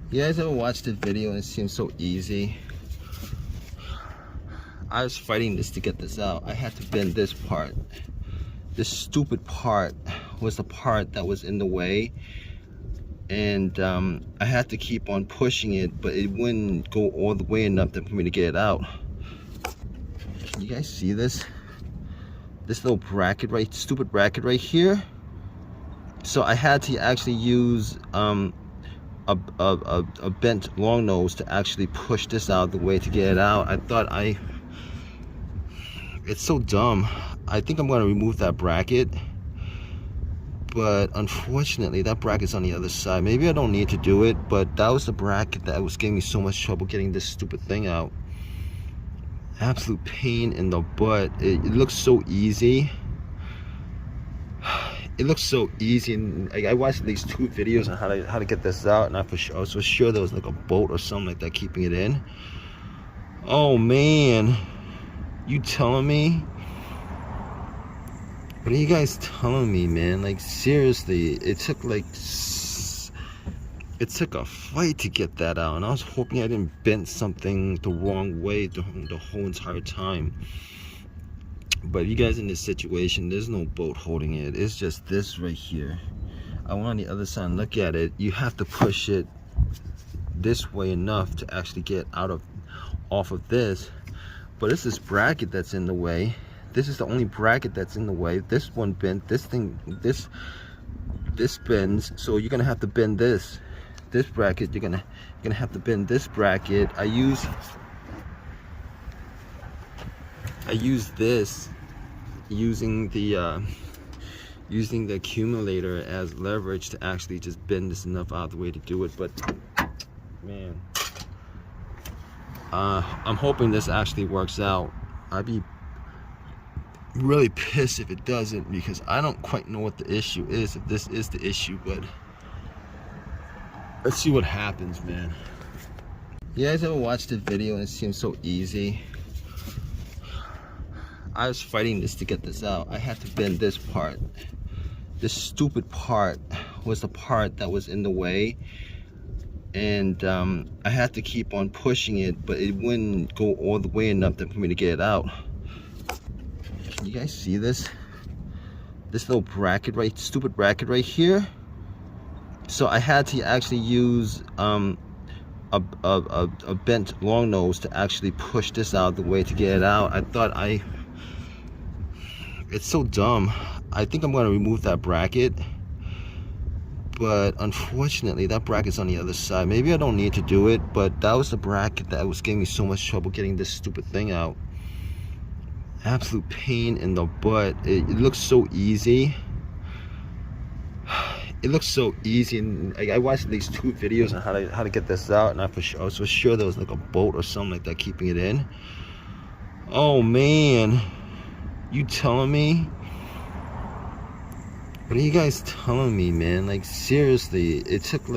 You guys ever watched the video and it seems so easy? I was fighting this to get this out. I had to bend this part. This stupid part was the part that was in the way, and I had to keep on pushing it, but it wouldn't go all the way enough for me to get it out. Can you guys see this? This little bracket, stupid bracket right here. So I had to actually use a bent long nose to actually push this out of the way to get it out. It's so dumb. I think I'm going to remove that bracket, but unfortunately that bracket's on the other side. Maybe I don't need to do it, but that was the bracket that was giving me so much trouble getting this stupid thing out. Absolute pain in the butt. It looks so easy. It looks so easy, and I watched these 2 videos on how to get this out, and I was for sure there was like a bolt or something like that keeping it in. Oh man, you telling me? What are you guys telling me, man? Like seriously, it took a fight to get that out, and I was hoping I didn't bend something the wrong way the whole entire time. But you guys in this situation, there's no bolt holding it. It's just this right here. I went on the other side and look at it. You have to push it this way enough to actually get off of this. But it's this bracket that's in the way. This is the only bracket that's in the way. This one bent. This bends. So you're gonna have to bend this bracket. You're gonna have to bend this bracket. I use this using the accumulator as leverage to actually just bend this enough out of the way to do it. But man, I'm hoping this actually works out. I'd be really pissed if it doesn't, because I don't quite know what the issue is, if this is the issue, but let's see what happens, man. You guys ever watched the video and it seems so easy? I was fighting this to get this out. I had to bend this part. This stupid part was the part that was in the way, and I had to keep on pushing it, but it wouldn't go all the way enough for me to get it out. Can you guys see this? This little bracket, stupid bracket right here. So I had to actually use a bent long nose to actually push this out of the way to get it out. It's so dumb. I think I'm going to remove that bracket, but unfortunately that bracket's on the other side. Maybe I don't need to do it, but that was the bracket that was giving me so much trouble getting this stupid thing out. Absolute pain in the butt. It looks so easy. It looks so easy, and I watched these 2 videos on how to get this out, and I was for sure there was like a bolt or something like that keeping it in. Oh man, you telling me? What are you guys telling me, man? Like seriously, it took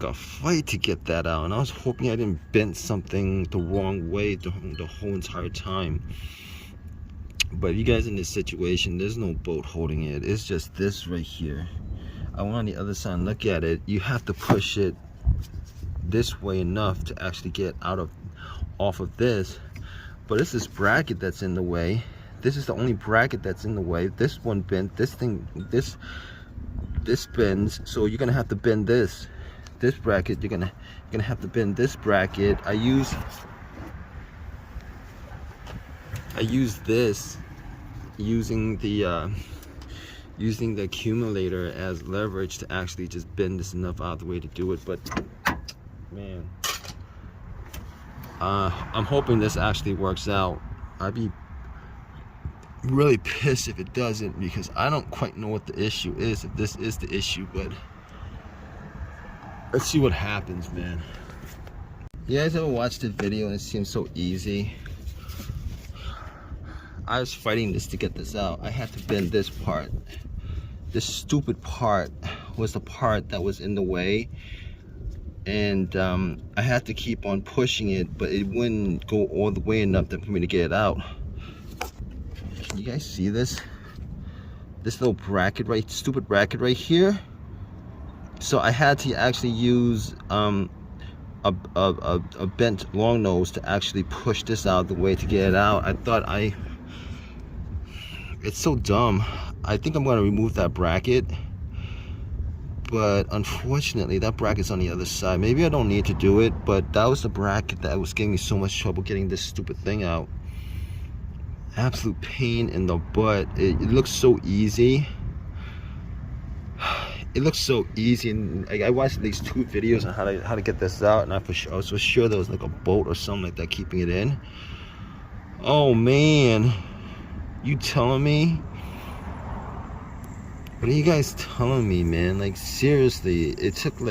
a fight to get that out, and I was hoping I didn't bend something the wrong way the whole entire time. But you guys in this situation, there's no bolt holding it. It's just this right here. I went on the other side and look at it. You have to push it this way enough to actually get off of this. But it's this bracket that's in the way. This is the only bracket that's in the way. This one bent. This bends. So you're gonna have to bend this bracket. You're gonna have to bend this bracket. I use this using the accumulator as leverage to actually just bend this enough out of the way to do it. But man, I'm hoping this actually works out. I'd be really pissed if it doesn't, because I don't quite know what the issue is, if this is the issue, but let's see what happens, man. You guys ever watched the video and it seems so easy? I was fighting this to get this out. I had to bend this part. This stupid part was the part that was in the way, and I had to keep on pushing it, but it wouldn't go all the way enough for me to get it out. Can you guys see this? This little bracket, stupid bracket right here. So I had to actually use a bent long nose to actually push this out of the way to get it out. It's so dumb. I think I'm going to remove that bracket, but unfortunately that bracket's on the other side. Maybe I don't need to do it, but that was the bracket that was giving me so much trouble getting this stupid thing out. Absolute pain in the butt. It looks so easy. It looks so easy, and I watched these 2 videos on how to get this out, and I was for sure there was like a bolt or something like that keeping it in. Oh man, you telling me? What are you guys telling me, man? Like seriously, it took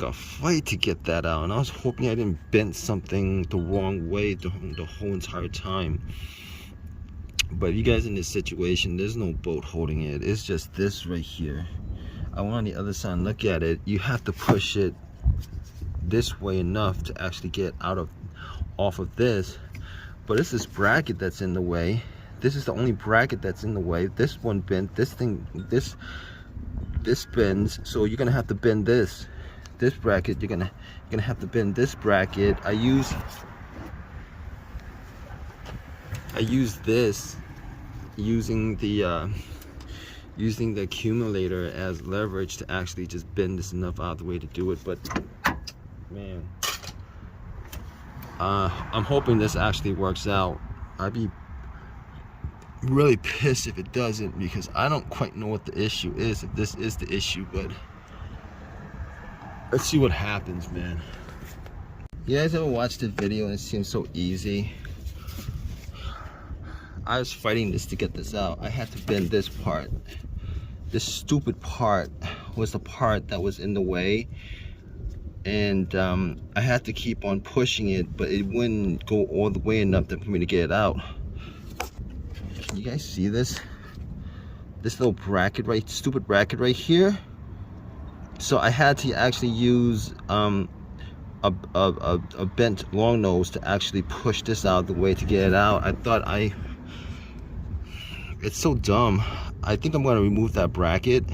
a fight to get that out, and I was hoping I didn't bend something the wrong way the whole entire time. But if you guys in this situation, there's no bolt holding it. It's just this right here. I went on the other side and look at it. You have to push it this way enough to actually get off of this. But it's this bracket that's in the way. This is the only bracket that's in the way. This one bent. This bends. So you're gonna have to bend this bracket. You're gonna have to bend this bracket. I use this using the accumulator as leverage to actually just bend this enough out of the way to do it. But man, I'm hoping this actually works out. I'd be really pissed if it doesn't, because I don't quite know what the issue is, if this is the issue, but let's see what happens, man. You guys ever watched the video and it seems so easy? I was fighting this to get this out. I had to bend this part. This stupid part was the part that was in the way, and I had to keep on pushing it, but it wouldn't go all the way enough for me to get it out. Can you guys see this? This little bracket, stupid bracket right here. So I had to actually use a bent long nose to actually push this out of the way to get it out. It's so dumb. I think I'm going to remove that bracket,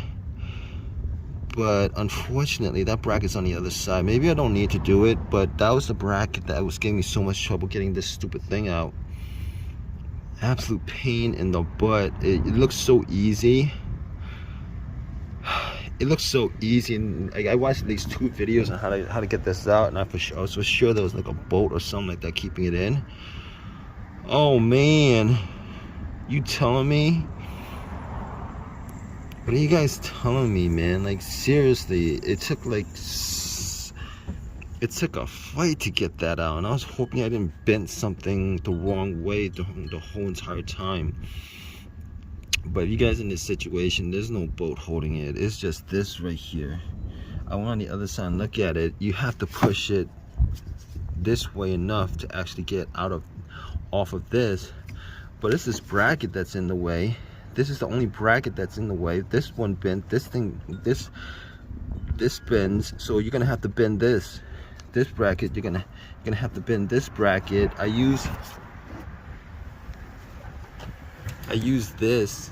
but unfortunately that bracket's on the other side. Maybe I don't need to do it, but that was the bracket that was giving me so much trouble getting this stupid thing out. Absolute pain in the butt. It looks so easy. It looks so easy, and I watched these 2 videos on how to get this out, and I was for sure there was like a bolt or something like that keeping it in. Oh man, you telling me? What are you guys telling me, man? Like seriously, it took a fight to get that out, and I was hoping I didn't bend something the wrong way the whole entire time. But if you guys in this situation, there's no bolt holding it. It's just this right here. I went on the other side and look at it. You have to push it this way enough to actually get off of this. But it's this bracket that's in the way. This is the only bracket that's in the way. This one bent. This bends. So you're gonna have to bend this bracket. You're gonna have to bend this bracket. I use this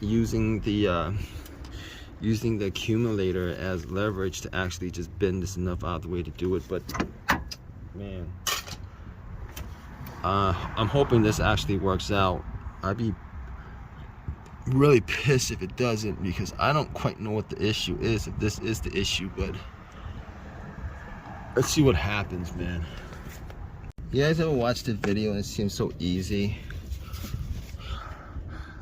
using the accumulator as leverage to actually just bend this enough out of the way to do it. But man, I'm hoping this actually works out. I'd be really pissed if it doesn't, because I don't quite know what the issue is, if this is the issue, but let's see what happens, man. You guys ever watched the video and it seems so easy?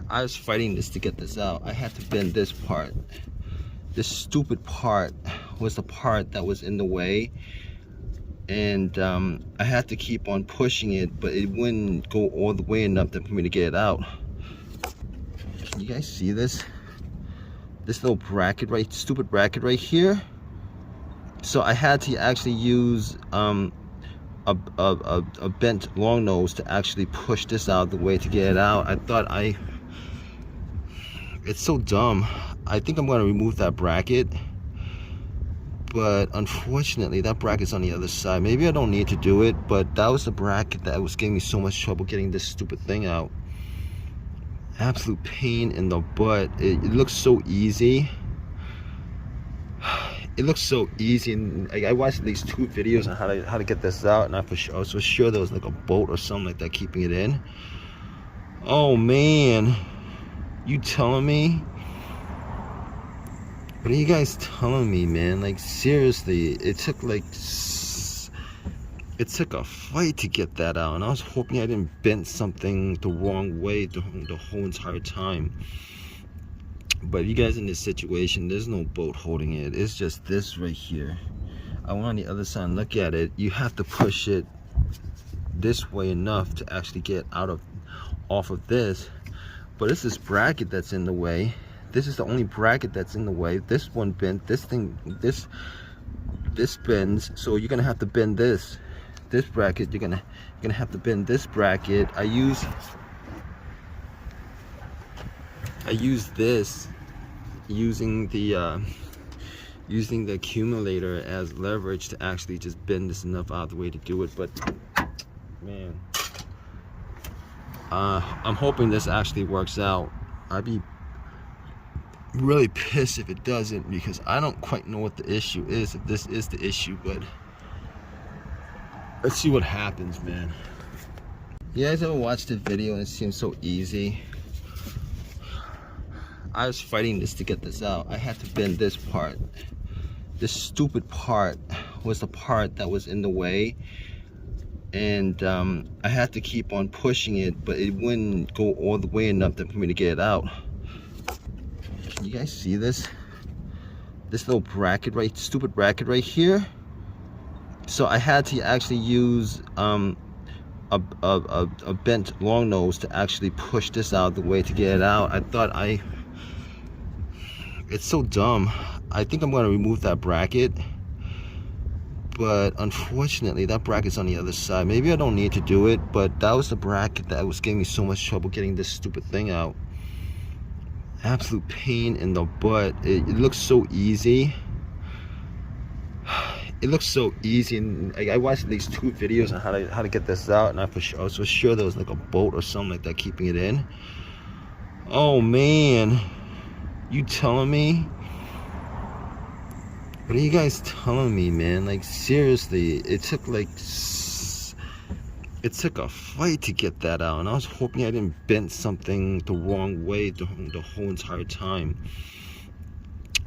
I was fighting this to get this out. I had to bend this part. This stupid part was the part that was in the way, and I had to keep on pushing it, but it wouldn't go all the way enough for me to get it out. Can you guys see this? This little bracket, stupid bracket right here. So I had to actually use a bent long nose to actually push this out of the way to get it out. It's so dumb. I think I'm going to remove that bracket, but unfortunately that bracket's on the other side. Maybe I don't need to do it, but that was the bracket that was giving me so much trouble getting this stupid thing out. Absolute pain in the butt. It looks so easy. it looks so easy, and I watched these 2 videos on how to get this out, and I was for sure there was like a bolt or something like that keeping it in. Oh man, you telling me? What are you guys telling me, man? Like seriously, it took a fight to get that out, and I was hoping I didn't bend something the wrong way the whole entire time. But you guys in this situation, there's no bolt holding it. It's just this right here. I went on the other side and look at it. You have to push it this way enough to actually get off of this. But it's this bracket that's in the way. This is the only bracket that's in the way. This one bent. This bends. So you're gonna have to bend this bracket. You're gonna have to bend this bracket. I use this using the accumulator as leverage to actually just bend this enough out of the way to do it. But man, I'm hoping this actually works out. I'd be really pissed if it doesn't, because I don't quite know what the issue is, if this is the issue. But let's see what happens, man. You guys ever watched the video and it seems so easy? I was fighting this to get this out. I had to bend this part. This stupid part was the part that was in the way, and I had to keep on pushing it, but it wouldn't go all the way enough for me to get it out. Can you guys see this? This little bracket, stupid bracket right here. So I had to actually use a bent long nose to actually push this out of the way to get it out. It's so dumb. I think I'm going to remove that bracket, but unfortunately that bracket's on the other side. Maybe I don't need to do it, but that was the bracket that was giving me so much trouble getting this stupid thing out. Absolute pain in the butt. It looks so easy. It looks so easy, and I watched these 2 videos on how to get this out, and I was for sure there was like a bolt or something like that keeping it in. Oh man, you telling me? What are you guys telling me, man? Like seriously, it took a fight to get that out, and I was hoping I didn't bend something the wrong way the whole entire time.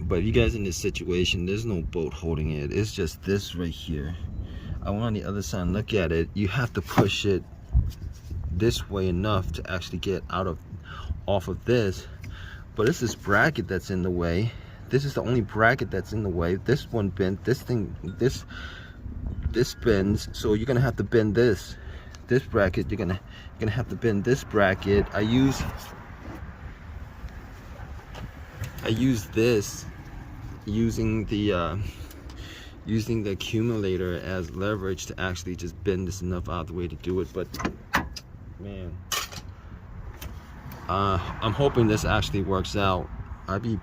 But you guys in this situation, there's no bolt holding it. It's just this right here. I went on the other side and look at it. You have to push it this way enough to actually get off of this. But it's this bracket that's in the way. This is the only bracket that's in the way. This one bent. This bends. So you're gonna have to bend this bracket. You're gonna have to bend this bracket. I use this using the accumulator as leverage to actually just bend this enough out of the way to do it. But man, I'm hoping this actually works out. I'd be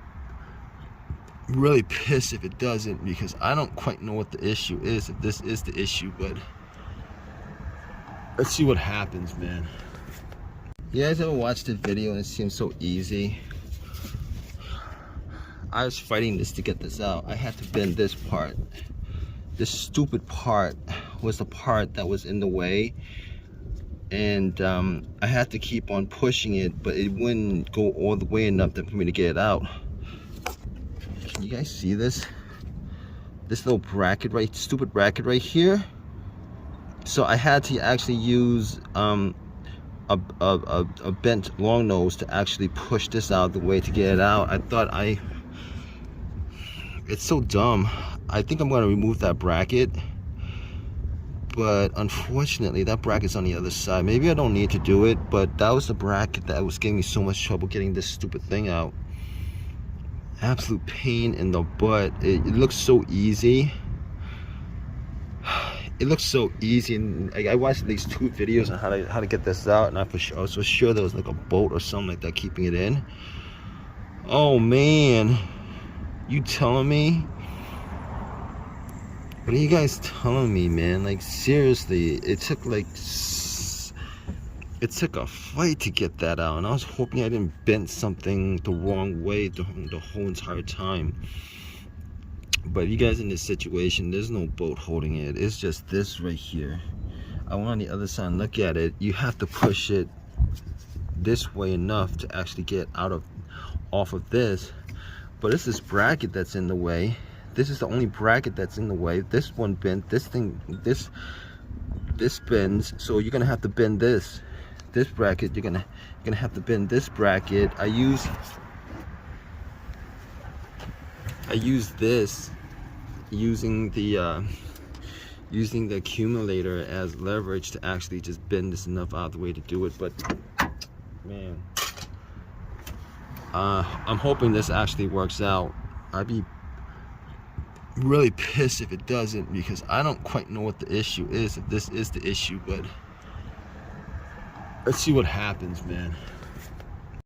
really pissed if it doesn't, because I don't quite know what the issue is, if this is the issue. But let's see what happens, man. You guys ever watched the video and it seems so easy? I was fighting this to get this out. I had to bend this part. This stupid part was the part that was in the way, and I had to keep on pushing it, but it wouldn't go all the way enough for me to get it out. Can you guys see this? This little bracket, stupid bracket right here. So I had to actually use a bent long nose to actually push this out of the way to get it out. It's so dumb. I think I'm going to remove that bracket, but unfortunately that bracket's on the other side. Maybe I don't need to do it, but that was the bracket that was giving me so much trouble getting this stupid thing out. Absolute pain in the butt. It looks so easy. It looks so easy, and I watched these 2 videos on how to get this out, and I was for sure there was like a bolt or something like that keeping it in. Oh man, you telling me? What are you guys telling me, man? Like seriously, it took a fight to get that out, and I was hoping I didn't bend something the wrong way the whole entire time. But if you guys in this situation, there's no bolt holding it. It's just this right here. I went on the other side and look at it. You have to push it this way enough to actually get off of this. But it's this bracket that's in the way. This is the only bracket that's in the way. This one bent. This thing, this bends. So you're gonna have to bend this bracket. You're gonna have to bend this bracket. I use this, using the accumulator as leverage to actually just bend this enough out of the way to do it. But man, I'm hoping this actually works out. I'd be really pissed if it doesn't, because I don't quite know what the issue is, if this is the issue. But let's see what happens, man.